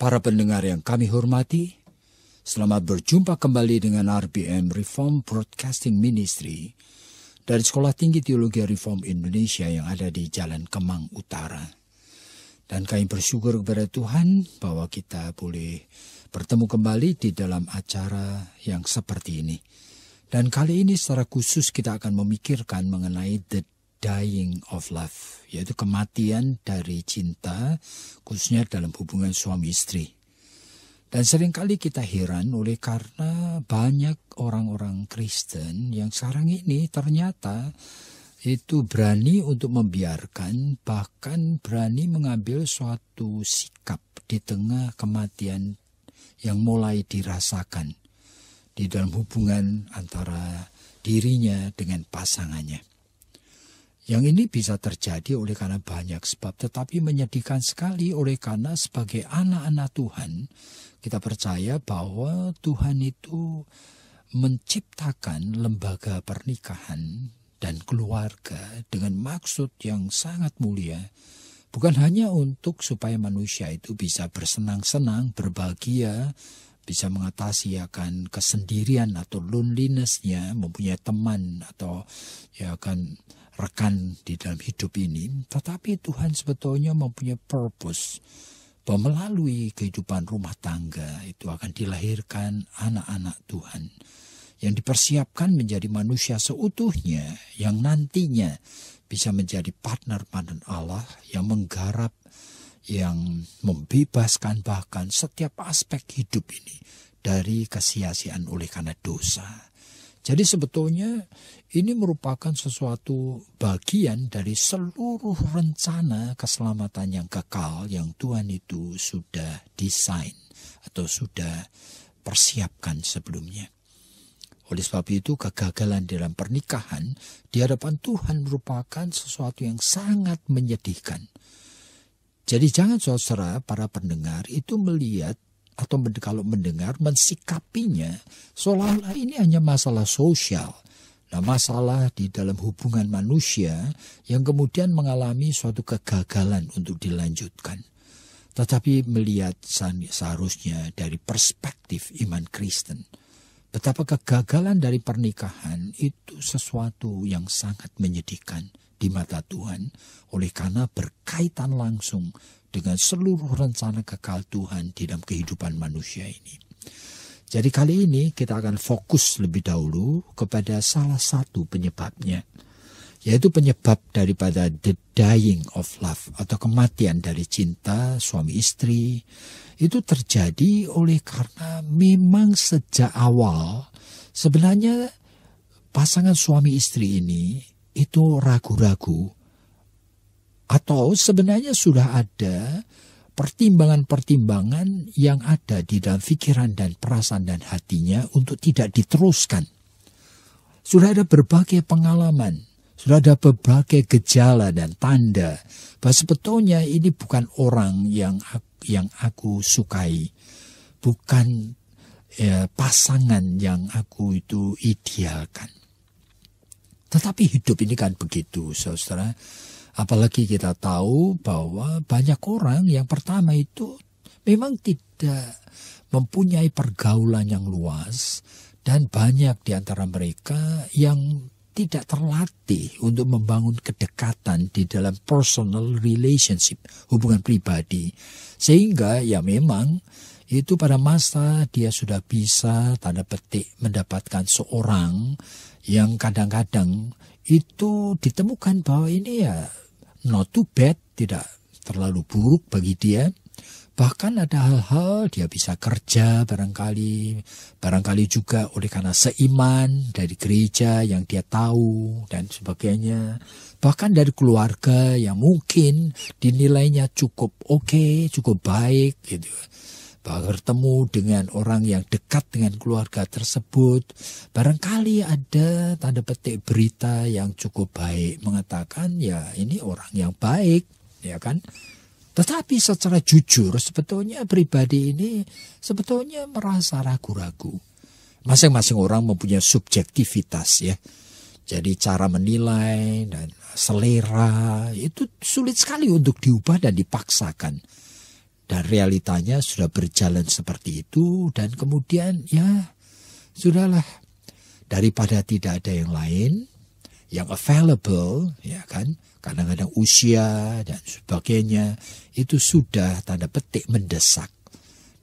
Para pendengar yang kami hormati, selamat berjumpa kembali dengan RBM Reform Broadcasting Ministry dari Sekolah Tinggi Teologi Reform Indonesia yang ada di Jalan Kemang Utara. Dan kami bersyukur kepada Tuhan bahwa kita boleh bertemu kembali di dalam acara yang seperti ini. Dan kali ini secara khusus kita akan memikirkan mengenai the dying of love, yaitu kematian dari cinta, khususnya dalam hubungan suami istri. Dan seringkali kita heran oleh karena banyak orang-orang Kristen yang sekarang ini ternyata itu berani untuk membiarkan, bahkan berani mengambil suatu sikap di tengah kematian yang mulai dirasakan di dalam hubungan antara dirinya dengan pasangannya. Yang ini bisa terjadi oleh karena banyak sebab, tetapi menyedihkan sekali oleh karena sebagai anak-anak Tuhan, kita percaya bahwa Tuhan itu menciptakan lembaga pernikahan dan keluarga dengan maksud yang sangat mulia. Bukan hanya untuk supaya manusia itu bisa bersenang-senang, berbahagia, bisa mengatasi akan kesendirian atau loneliness-nya, mempunyai teman atau akan rekan di dalam hidup ini, tetapi Tuhan sebetulnya mempunyai purpose bahwa melalui kehidupan rumah tangga itu akan dilahirkan anak-anak Tuhan yang dipersiapkan menjadi manusia seutuhnya yang nantinya bisa menjadi partner-partner Allah yang menggarap, yang membebaskan bahkan setiap aspek hidup ini dari kesia-siaan oleh karena dosa. Jadi sebetulnya ini merupakan sesuatu bagian dari seluruh rencana keselamatan yang kekal yang Tuhan itu sudah desain atau sudah persiapkan sebelumnya. Oleh sebab itu kegagalan dalam pernikahan di hadapan Tuhan merupakan sesuatu yang sangat menyedihkan. Jadi jangan saudara para pendengar itu melihat atau kalau mendengar mensikapinya seolah-olah ini hanya masalah sosial. Nah, masalah di dalam hubungan manusia yang kemudian mengalami suatu kegagalan untuk dilanjutkan. Tetapi melihat seharusnya dari perspektif iman Kristen, betapa kegagalan dari pernikahan itu sesuatu yang sangat menyedihkan di mata Tuhan oleh karena berkaitan langsung dengan seluruh rencana kekal Tuhan di dalam kehidupan manusia ini. Jadi kali ini kita akan fokus lebih dahulu kepada salah satu penyebabnya, yaitu penyebab daripada the dying of love atau kematian dari cinta suami istri. Itu terjadi oleh karena memang sejak awal sebenarnya pasangan suami istri ini itu ragu-ragu, atau sebenarnya sudah ada pertimbangan-pertimbangan yang ada di dalam pikiran dan perasaan dan hatinya untuk tidak diteruskan. Sudah ada berbagai pengalaman, sudah ada berbagai gejala dan tanda bahwa sebetulnya ini bukan orang yang aku sukai, bukan pasangan yang aku itu idealkan. Tetapi hidup ini kan begitu, saudara. Apalagi kita tahu bahwa banyak orang yang pertama itu memang tidak mempunyai pergaulan yang luas. Dan banyak di antara mereka yang tidak terlatih untuk membangun kedekatan di dalam personal relationship, hubungan pribadi. Sehingga ya memang itu pada masa dia sudah bisa tanda petik mendapatkan seorang yang kadang-kadang itu ditemukan bahwa ini ya not too bad, tidak terlalu buruk bagi dia. Bahkan ada hal-hal dia bisa kerja barangkali juga oleh karena seiman dari gereja yang dia tahu dan sebagainya. Bahkan dari keluarga yang mungkin dinilainya cukup oke, cukup baik gitu. bertemu dengan orang yang dekat dengan keluarga tersebut, barangkali ada tanda petik berita yang cukup baik mengatakan ya ini orang yang baik, ya kan? Tetapi secara jujur sebetulnya pribadi ini sebetulnya merasa ragu-ragu. Masing-masing orang mempunyai subjektivitas ya. Jadi cara menilai dan selera itu sulit sekali untuk diubah dan dipaksakan. Dan realitanya sudah berjalan seperti itu dan kemudian ya sudahlah, daripada tidak ada yang lain yang available, ya kan, kadang-kadang usia dan sebagainya itu sudah tanda petik mendesak.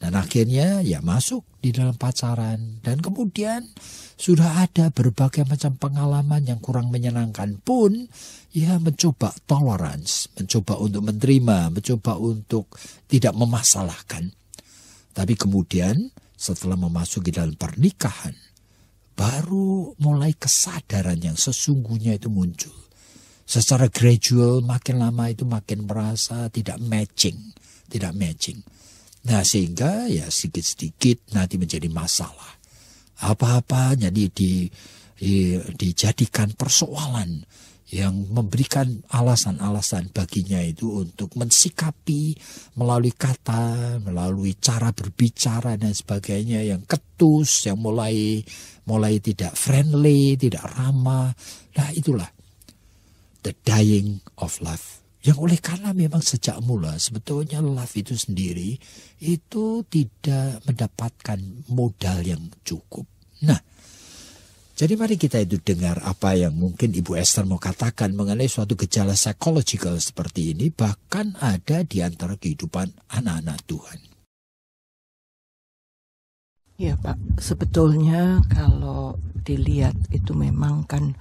Dan akhirnya ya masuk di dalam pacaran dan kemudian sudah ada berbagai macam pengalaman yang kurang menyenangkan pun ya mencoba tolerance, mencoba untuk menerima, mencoba untuk tidak memasalahkan. Tapi kemudian setelah memasuki dalam pernikahan, baru mulai kesadaran yang sesungguhnya itu muncul. Secara gradual makin lama itu makin merasa tidak matching. Nah sehingga ya sedikit-sedikit nanti menjadi masalah. Apa-apa jadi dijadikan persoalan yang memberikan alasan-alasan baginya itu untuk mensikapi melalui kata, melalui cara berbicara dan sebagainya yang ketus, yang mulai tidak friendly, tidak ramah. Nah itulah the dying of love. Yang oleh karena memang sejak mula sebetulnya love itu sendiri itu tidak mendapatkan modal yang cukup. Nah, jadi mari kita itu dengar apa yang mungkin Ibu Esther mau katakan mengenai suatu gejala psychological seperti ini bahkan ada di antara kehidupan anak-anak Tuhan. Ya Pak, sebetulnya kalau dilihat itu memang kan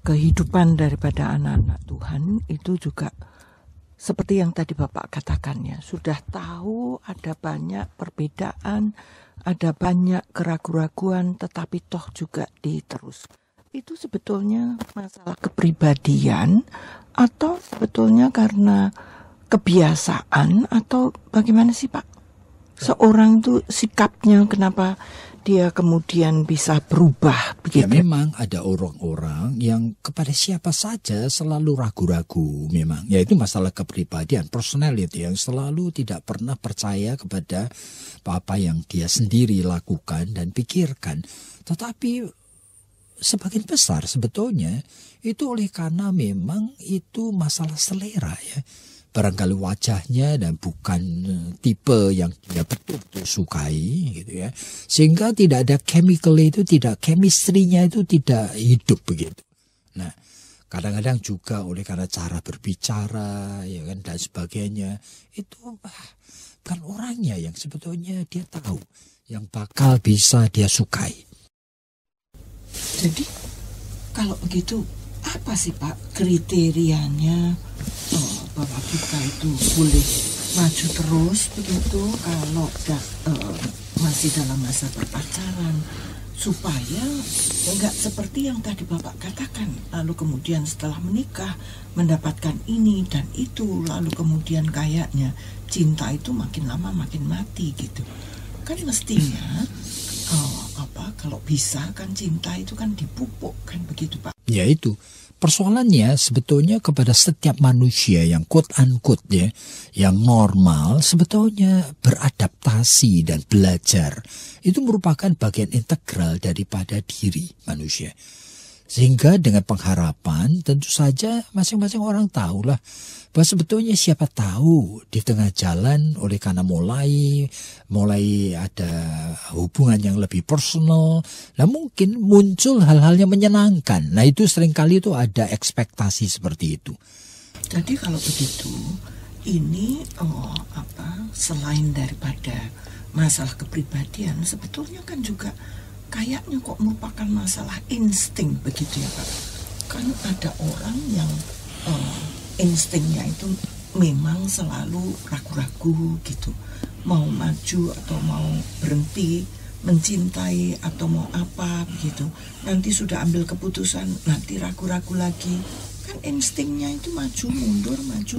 kehidupan daripada anak-anak Tuhan itu juga seperti yang tadi Bapak katakan ya, sudah tahu ada banyak perbedaan, ada banyak keraguan-raguan, tetapi toh juga diterus. Itu sebetulnya masalah kepribadian atau sebetulnya karena kebiasaan atau bagaimana sih Pak? Seorang itu sikapnya kenapa dia kemudian bisa berubah begitu? Ya memang ada orang-orang yang kepada siapa saja selalu ragu-ragu memang. Ya itu masalah kepribadian, personality yang selalu tidak pernah percaya kepada apa yang dia sendiri lakukan dan pikirkan. Tetapi sebagian besar sebetulnya itu oleh karena memang itu masalah selera ya. Barangkali wajahnya dan bukan tipe yang dia betul-betul sukai gitu ya. Sehingga tidak ada chemical itu, chemistry-nya itu tidak hidup begitu. Nah, kadang-kadang juga oleh karena cara berbicara ya kan dan sebagainya itu bukan orangnya yang sebetulnya dia tahu yang bakal bisa dia sukai. Jadi kalau begitu apa sih Pak kriterianya bahwa kita itu boleh maju terus begitu kalau masih dalam masa berpacaran supaya enggak seperti yang tadi Bapak katakan lalu kemudian setelah menikah mendapatkan ini dan itu lalu kemudian kayaknya cinta itu makin lama makin mati gitu kan mestinya kalau bisa kan cinta itu kan dipupuk kan begitu Pak. Ya itu. Persoalannya sebetulnya kepada setiap manusia yang quote-unquote ya, yang normal sebetulnya beradaptasi dan belajar. Itu merupakan bagian integral daripada diri manusia. Sehingga dengan pengharapan tentu saja masing-masing orang tahulah bahwa sebetulnya siapa tahu di tengah jalan oleh karena mulai ada hubungan yang lebih personal, nah mungkin muncul hal-hal yang menyenangkan. Nah itu seringkali itu ada ekspektasi seperti itu. Jadi kalau begitu ini selain daripada masalah kepribadian sebetulnya kan juga kayaknya kok merupakan masalah insting begitu ya Pak. Kan ada orang yang instingnya itu memang selalu ragu-ragu gitu. Mau maju atau mau berhenti, mencintai atau mau apa begitu. Nanti sudah ambil keputusan, nanti ragu-ragu lagi. Kan instingnya itu maju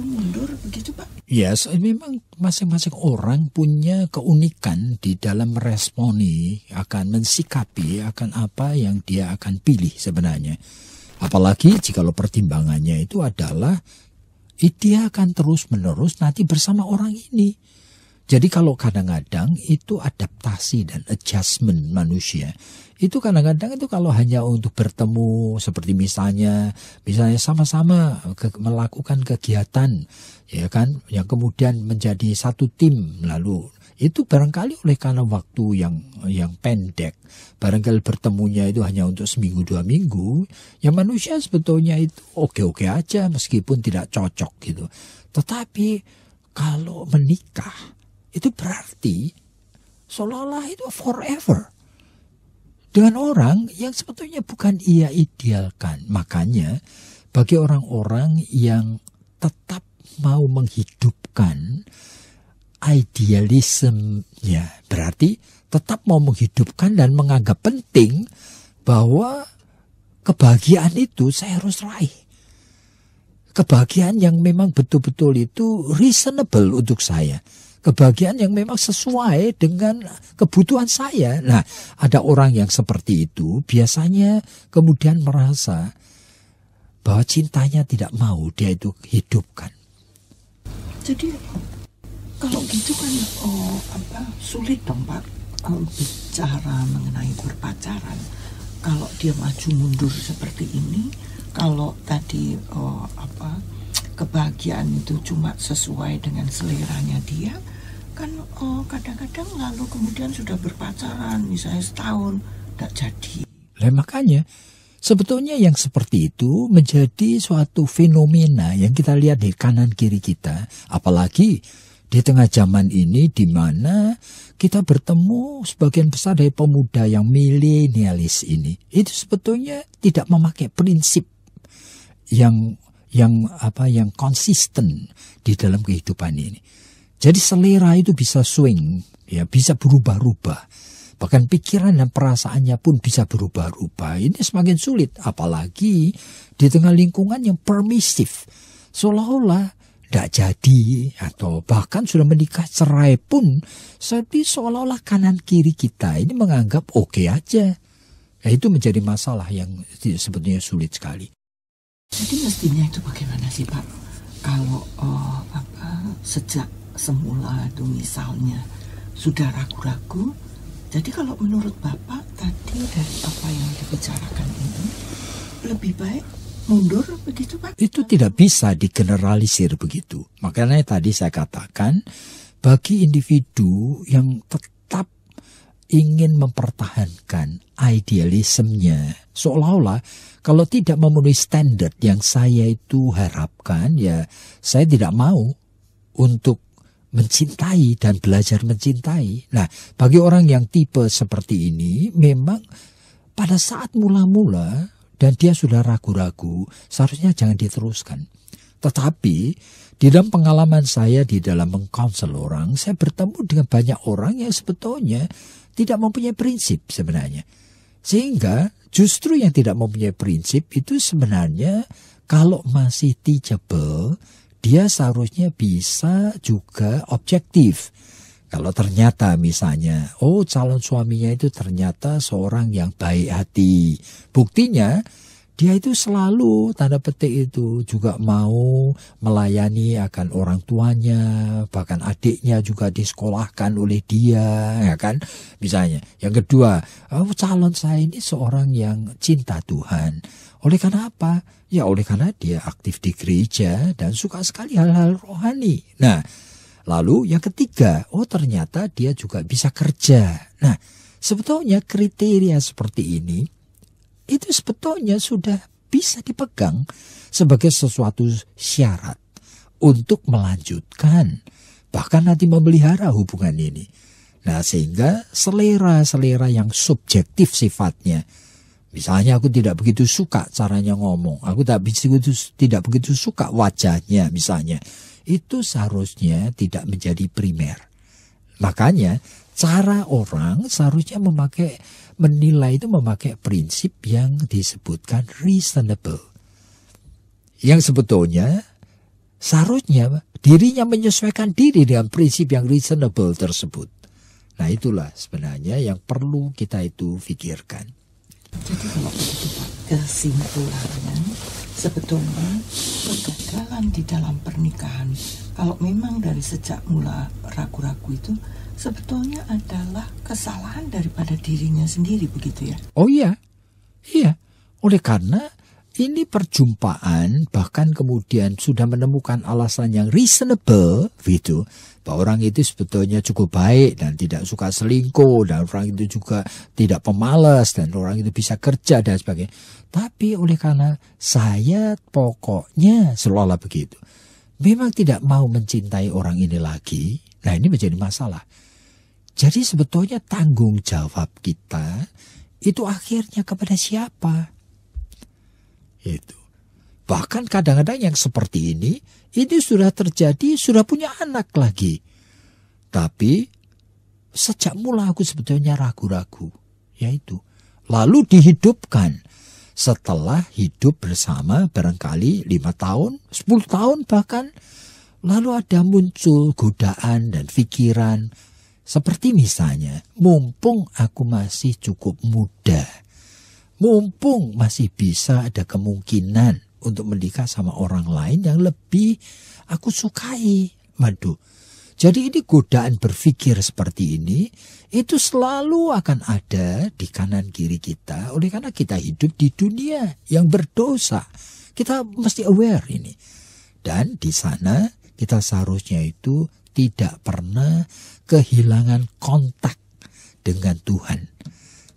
mundur begitu Pak. Yes, memang masing-masing orang punya keunikan di dalam meresponi, akan mensikapi akan apa yang dia akan pilih sebenarnya. Apalagi jika pertimbangannya itu adalah dia akan terus-menerus nanti bersama orang ini. Jadi kalau kadang-kadang itu adaptasi dan adjustment manusia. Itu kadang-kadang itu kalau hanya untuk bertemu seperti misalnya sama-sama melakukan kegiatan, ya kan, yang kemudian menjadi satu tim, lalu itu barangkali oleh karena waktu yang pendek, barangkali bertemunya itu hanya untuk seminggu 2 minggu, ya manusia sebetulnya itu oke-oke aja meskipun tidak cocok gitu. Tetapi kalau menikah itu berarti seolah-olah itu forever dengan orang yang sebetulnya bukan ia idealkan. Makanya bagi orang-orang yang tetap mau menghidupkan idealismenya, berarti tetap mau menghidupkan dan menganggap penting bahwa kebahagiaan itu saya harus raih. Kebahagiaan yang memang betul-betul itu reasonable untuk saya. Kebahagiaan yang memang sesuai dengan kebutuhan saya. Nah, ada orang yang seperti itu biasanya kemudian merasa bahwa cintanya tidak mau dia itu hidupkan. Jadi kalau gitu kan sulit dong Pak bicara mengenai berpacaran. Kalau dia maju mundur seperti ini, kalau tadi kebahagiaan itu cuma sesuai dengan seleranya dia, kan kadang-kadang lalu kemudian sudah berpacaran misalnya setahun tidak jadi. Makanya sebetulnya yang seperti itu menjadi suatu fenomena yang kita lihat di kanan kiri kita, apalagi di tengah zaman ini di mana kita bertemu sebagian besar dari pemuda yang milenialis ini, itu sebetulnya tidak memakai prinsip yang konsisten di dalam kehidupan ini. Jadi selera itu bisa swing, ya bisa berubah-ubah. Bahkan pikiran dan perasaannya pun bisa berubah-ubah. Ini semakin sulit, apalagi di tengah lingkungan yang permisif. Seolah-olah tidak jadi, atau bahkan sudah menikah cerai pun, seolah-olah kanan kiri kita ini menganggap oke aja. Ya, itu menjadi masalah yang sebetulnya sulit sekali. Jadi mestinya itu bagaimana sih Pak? Kalau sejak semula itu misalnya sudah ragu-ragu, jadi kalau menurut Bapak tadi dari apa yang dibicarakan ini lebih baik mundur begitu Pak? Itu tidak bisa digeneralisir begitu. Makanya tadi saya katakan bagi individu yang tetap ingin mempertahankan idealismenya, seolah-olah kalau tidak memenuhi standar yang saya itu harapkan, ya saya tidak mau untuk mencintai dan belajar mencintai. Nah, bagi orang yang tipe seperti ini, memang pada saat mula-mula dan dia sudah ragu-ragu, seharusnya jangan diteruskan. Tetapi di dalam pengalaman saya di dalam mengkonsel orang, saya bertemu dengan banyak orang yang sebetulnya tidak mempunyai prinsip sebenarnya. Sehingga justru yang tidak mempunyai prinsip itu sebenarnya kalau masih teachable, dia seharusnya bisa juga objektif. Kalau ternyata misalnya, calon suaminya itu ternyata seorang yang baik hati. Buktinya dia itu selalu tanda petik itu juga mau melayani akan orang tuanya, bahkan adiknya juga disekolahkan oleh dia, ya kan? Misalnya. Yang kedua, calon saya ini seorang yang cinta Tuhan. Oleh karena apa? Ya oleh karena dia aktif di gereja dan suka sekali hal-hal rohani. Nah, lalu yang ketiga, ternyata dia juga bisa kerja. Nah, sebetulnya kriteria seperti ini itu sebetulnya sudah bisa dipegang sebagai sesuatu syarat untuk melanjutkan, bahkan nanti memelihara hubungan ini. Nah, sehingga selera-selera yang subjektif sifatnya, misalnya aku tidak begitu suka caranya ngomong, aku tidak begitu suka wajahnya misalnya, itu seharusnya tidak menjadi primer. Makanya cara orang seharusnya menilai itu memakai prinsip yang disebutkan reasonable. Yang sebetulnya seharusnya dirinya menyesuaikan diri dengan prinsip yang reasonable tersebut. Nah, itulah sebenarnya yang perlu kita itu pikirkan. Jadi kalau begitu Pak, kesimpulannya sebetulnya kegagalan di dalam pernikahan, kalau memang dari sejak mula ragu-ragu itu sebetulnya adalah kesalahan daripada dirinya sendiri, begitu ya? Oh iya, oleh karena ini perjumpaan bahkan kemudian sudah menemukan alasan yang reasonable gitu. Bahwa orang itu sebetulnya cukup baik dan tidak suka selingkuh. Dan orang itu juga tidak pemalas dan orang itu bisa kerja dan sebagainya. Tapi oleh karena saya pokoknya seolah-olah begitu. Memang tidak mau mencintai orang ini lagi. Nah, ini menjadi masalah. Jadi sebetulnya tanggung jawab kita itu akhirnya kepada siapa? Itu. Bahkan kadang-kadang yang seperti ini sudah terjadi, sudah punya anak lagi. Tapi sejak mula aku sebetulnya ragu-ragu. Yaitu. Lalu dihidupkan. Setelah hidup bersama barangkali 5 tahun, 10 tahun bahkan. Lalu ada muncul godaan dan pikiran. Seperti misalnya, mumpung aku masih cukup muda. Mumpung masih bisa ada kemungkinan untuk menikah sama orang lain yang lebih aku sukai. Waduh. Jadi ini godaan berpikir seperti ini, itu selalu akan ada di kanan kiri kita. Oleh karena kita hidup di dunia yang berdosa. Kita mesti aware ini. Dan di sana kita seharusnya itu tidak pernah kehilangan kontak dengan Tuhan.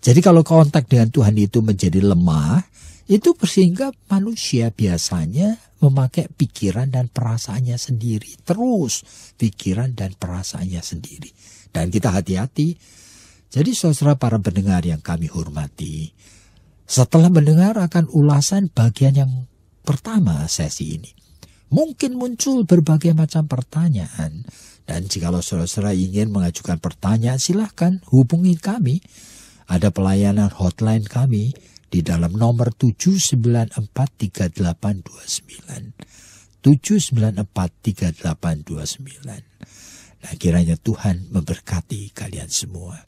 Jadi kalau kontak dengan Tuhan itu menjadi lemah, itu sehingga manusia biasanya memakai pikiran dan perasaannya sendiri. Terus pikiran dan perasaannya sendiri. Dan kita hati-hati. Jadi saudara para pendengar yang kami hormati, setelah mendengar akan ulasan bagian yang pertama sesi ini, mungkin muncul berbagai macam pertanyaan. Dan jikalau saudara ingin mengajukan pertanyaan, silahkan hubungi kami. Ada pelayanan hotline kami di dalam nomor 7943829. 7943829. Nah, kiranya Tuhan memberkati kalian semua.